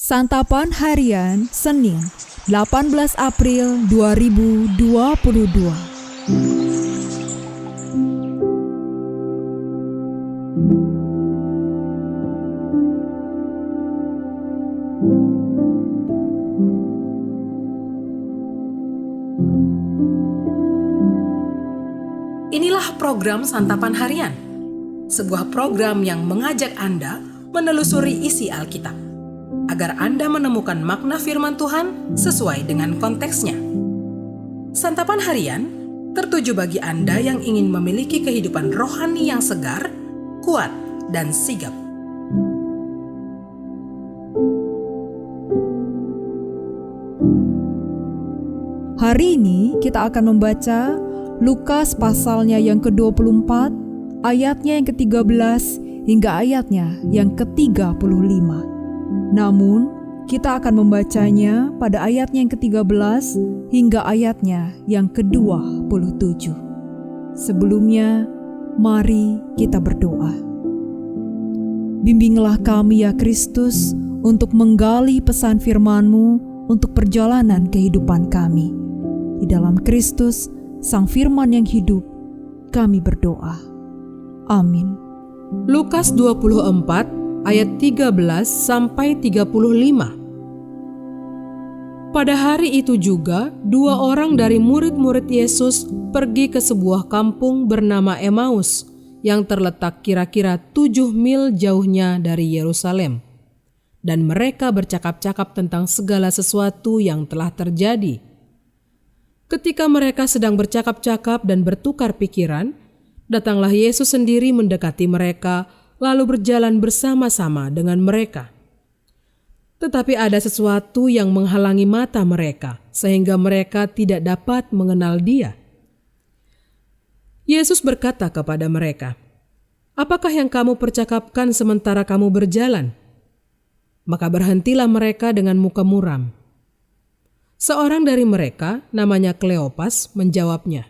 Santapan Harian Senin 18 April 2022. Inilah program Santapan Harian, sebuah program yang mengajak Anda menelusuri isi Alkitab, agar Anda menemukan makna firman Tuhan sesuai dengan konteksnya. Santapan Harian tertuju bagi Anda yang ingin memiliki kehidupan rohani yang segar, kuat, dan sigap. Hari ini kita akan membaca Lukas pasalnya yang ke-24, ayatnya yang ke-13 hingga ayatnya yang ke-35. Namun, kita akan membacanya pada ayatnya yang ke-13 hingga ayatnya yang ke-27. Sebelumnya, mari kita berdoa. Bimbinglah kami ya Kristus untuk menggali pesan firman-Mu untuk perjalanan kehidupan kami. Di dalam Kristus, Sang Firman yang hidup, kami berdoa. Amin. Lukas 24 ayat 13 sampai 35. Pada hari itu juga, 2 orang dari murid-murid Yesus pergi ke sebuah kampung bernama Emmaus yang terletak kira-kira 7 mil jauhnya dari Yerusalem. Dan mereka bercakap-cakap tentang segala sesuatu yang telah terjadi. Ketika mereka sedang bercakap-cakap dan bertukar pikiran, datanglah Yesus sendiri mendekati mereka, lalu berjalan bersama-sama dengan mereka. Tetapi ada sesuatu yang menghalangi mata mereka, sehingga mereka tidak dapat mengenal Dia. Yesus berkata kepada mereka, "Apakah yang kamu percakapkan sementara kamu berjalan?" Maka berhentilah mereka dengan muka muram. Seorang dari mereka, namanya Kleopas, menjawabnya,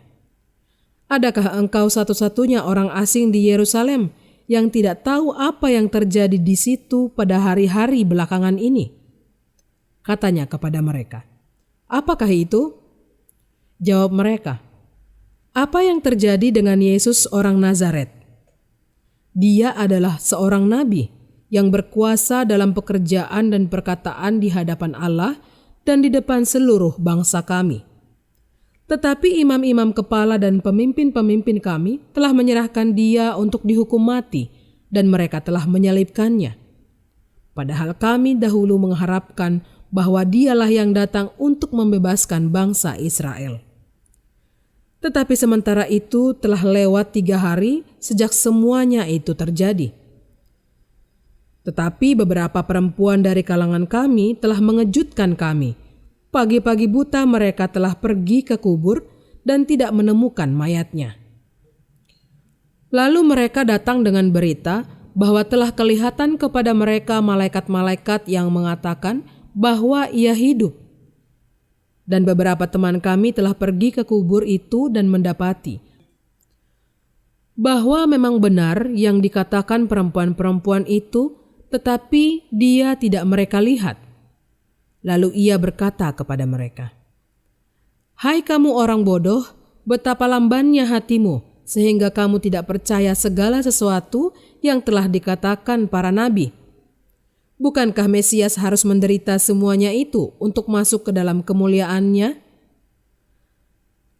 "Adakah engkau satu-satunya orang asing di Yerusalem yang tidak tahu apa yang terjadi di situ pada hari-hari belakangan ini?" Katanya kepada mereka, "Apakah itu?" Jawab mereka, "Apa yang terjadi dengan Yesus orang Nazaret? Dia adalah seorang nabi yang berkuasa dalam pekerjaan dan perkataan di hadapan Allah dan di depan seluruh bangsa kami. Tetapi imam-imam kepala dan pemimpin-pemimpin kami telah menyerahkan Dia untuk dihukum mati dan mereka telah menyalibkannya. Padahal kami dahulu mengharapkan bahwa Dialah yang datang untuk membebaskan bangsa Israel. Tetapi sementara itu telah lewat 3 hari sejak semuanya itu terjadi. Tetapi beberapa perempuan dari kalangan kami telah mengejutkan kami. Pagi-pagi buta mereka telah pergi ke kubur dan tidak menemukan mayatnya. Lalu mereka datang dengan berita bahwa telah kelihatan kepada mereka malaikat-malaikat yang mengatakan bahwa Ia hidup. Dan beberapa teman kami telah pergi ke kubur itu dan mendapati bahwa memang benar yang dikatakan perempuan-perempuan itu, tetapi Dia tidak mereka lihat. Lalu Ia berkata kepada mereka, "Hai kamu orang bodoh, betapa lambannya hatimu, sehingga kamu tidak percaya segala sesuatu yang telah dikatakan para nabi. Bukankah Mesias harus menderita semuanya itu untuk masuk ke dalam kemuliaannya?"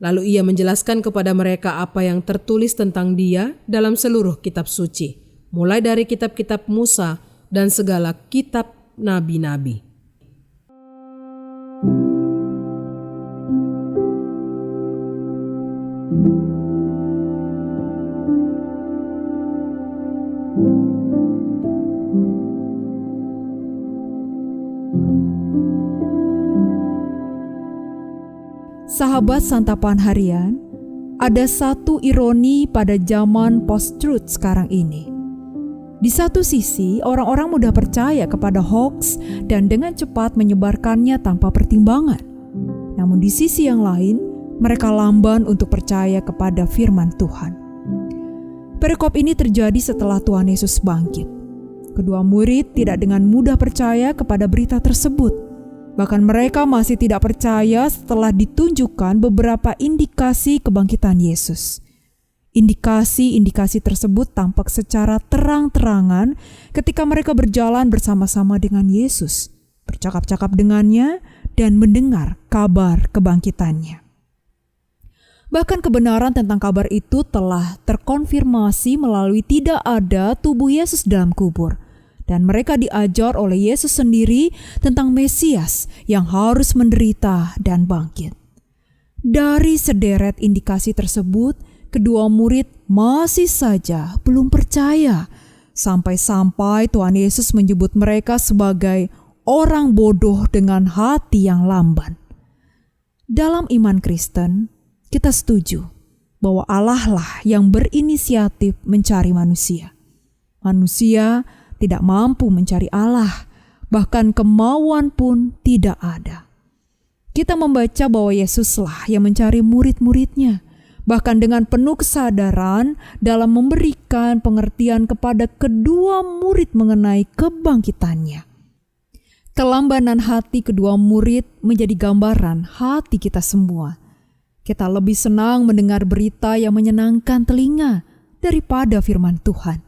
Lalu Ia menjelaskan kepada mereka apa yang tertulis tentang Dia dalam seluruh kitab suci, mulai dari kitab-kitab Musa dan segala kitab nabi-nabi. Sahabat Santapan Harian, ada satu ironi pada zaman post-truth sekarang ini. Di satu sisi, orang-orang mudah percaya kepada hoax dan dengan cepat menyebarkannya tanpa pertimbangan. Namun di sisi yang lain, mereka lamban untuk percaya kepada firman Tuhan. Perikop ini terjadi setelah Tuhan Yesus bangkit. Kedua murid tidak dengan mudah percaya kepada berita tersebut. Bahkan mereka masih tidak percaya setelah ditunjukkan beberapa indikasi kebangkitan Yesus. Indikasi-indikasi tersebut tampak secara terang-terangan ketika mereka berjalan bersama-sama dengan Yesus, bercakap-cakap dengannya, dan mendengar kabar kebangkitannya. Bahkan kebenaran tentang kabar itu telah terkonfirmasi melalui tidak ada tubuh Yesus dalam kubur. Dan mereka diajar oleh Yesus sendiri tentang Mesias yang harus menderita dan bangkit. Dari sederet indikasi tersebut, kedua murid masih saja belum percaya. Sampai-sampai Tuhan Yesus menyebut mereka sebagai orang bodoh dengan hati yang lamban. Dalam iman Kristen, kita setuju bahwa Allah lah yang berinisiatif mencari manusia. Manusia tidak mampu mencari Allah, bahkan kemauan pun tidak ada. Kita membaca bahwa Yesuslah yang mencari murid-muridnya, bahkan dengan penuh kesadaran dalam memberikan pengertian kepada kedua murid mengenai kebangkitannya. Kelambanan hati kedua murid menjadi gambaran hati kita semua. Kita lebih senang mendengar berita yang menyenangkan telinga daripada firman Tuhan.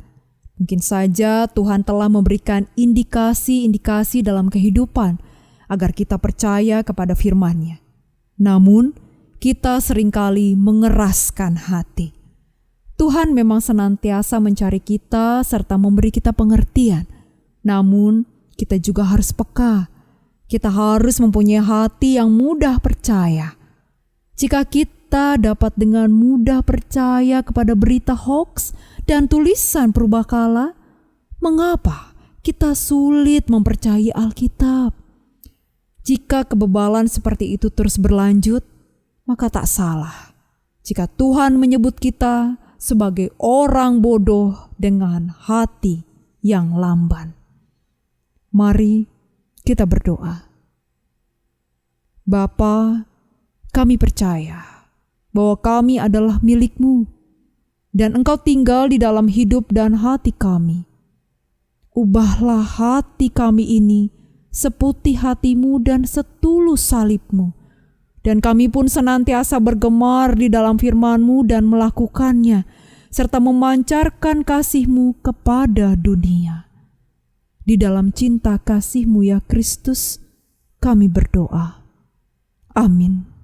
Mungkin saja Tuhan telah memberikan indikasi-indikasi dalam kehidupan agar kita percaya kepada firman-Nya. Namun, kita seringkali mengeraskan hati. Tuhan memang senantiasa mencari kita serta memberi kita pengertian. Namun, kita juga harus peka. Kita harus mempunyai hati yang mudah percaya. Jika kita dapat dengan mudah percaya kepada berita hoaks dan tulisan purbakala, mengapa kita sulit mempercayai Alkitab? Jika kebebalan seperti itu terus berlanjut, maka tak salah jika Tuhan menyebut kita sebagai orang bodoh dengan hati yang lamban. Mari kita berdoa. Bapa, kami percaya bahwa kami adalah milik-Mu, dan Engkau tinggal di dalam hidup dan hati kami. Ubahlah hati kami ini seputih hati-Mu dan setulus salib-Mu. Dan kami pun senantiasa bergemar di dalam firman-Mu dan melakukannya, serta memancarkan kasih-Mu kepada dunia. Di dalam cinta kasih-Mu ya Kristus, kami berdoa. Amin.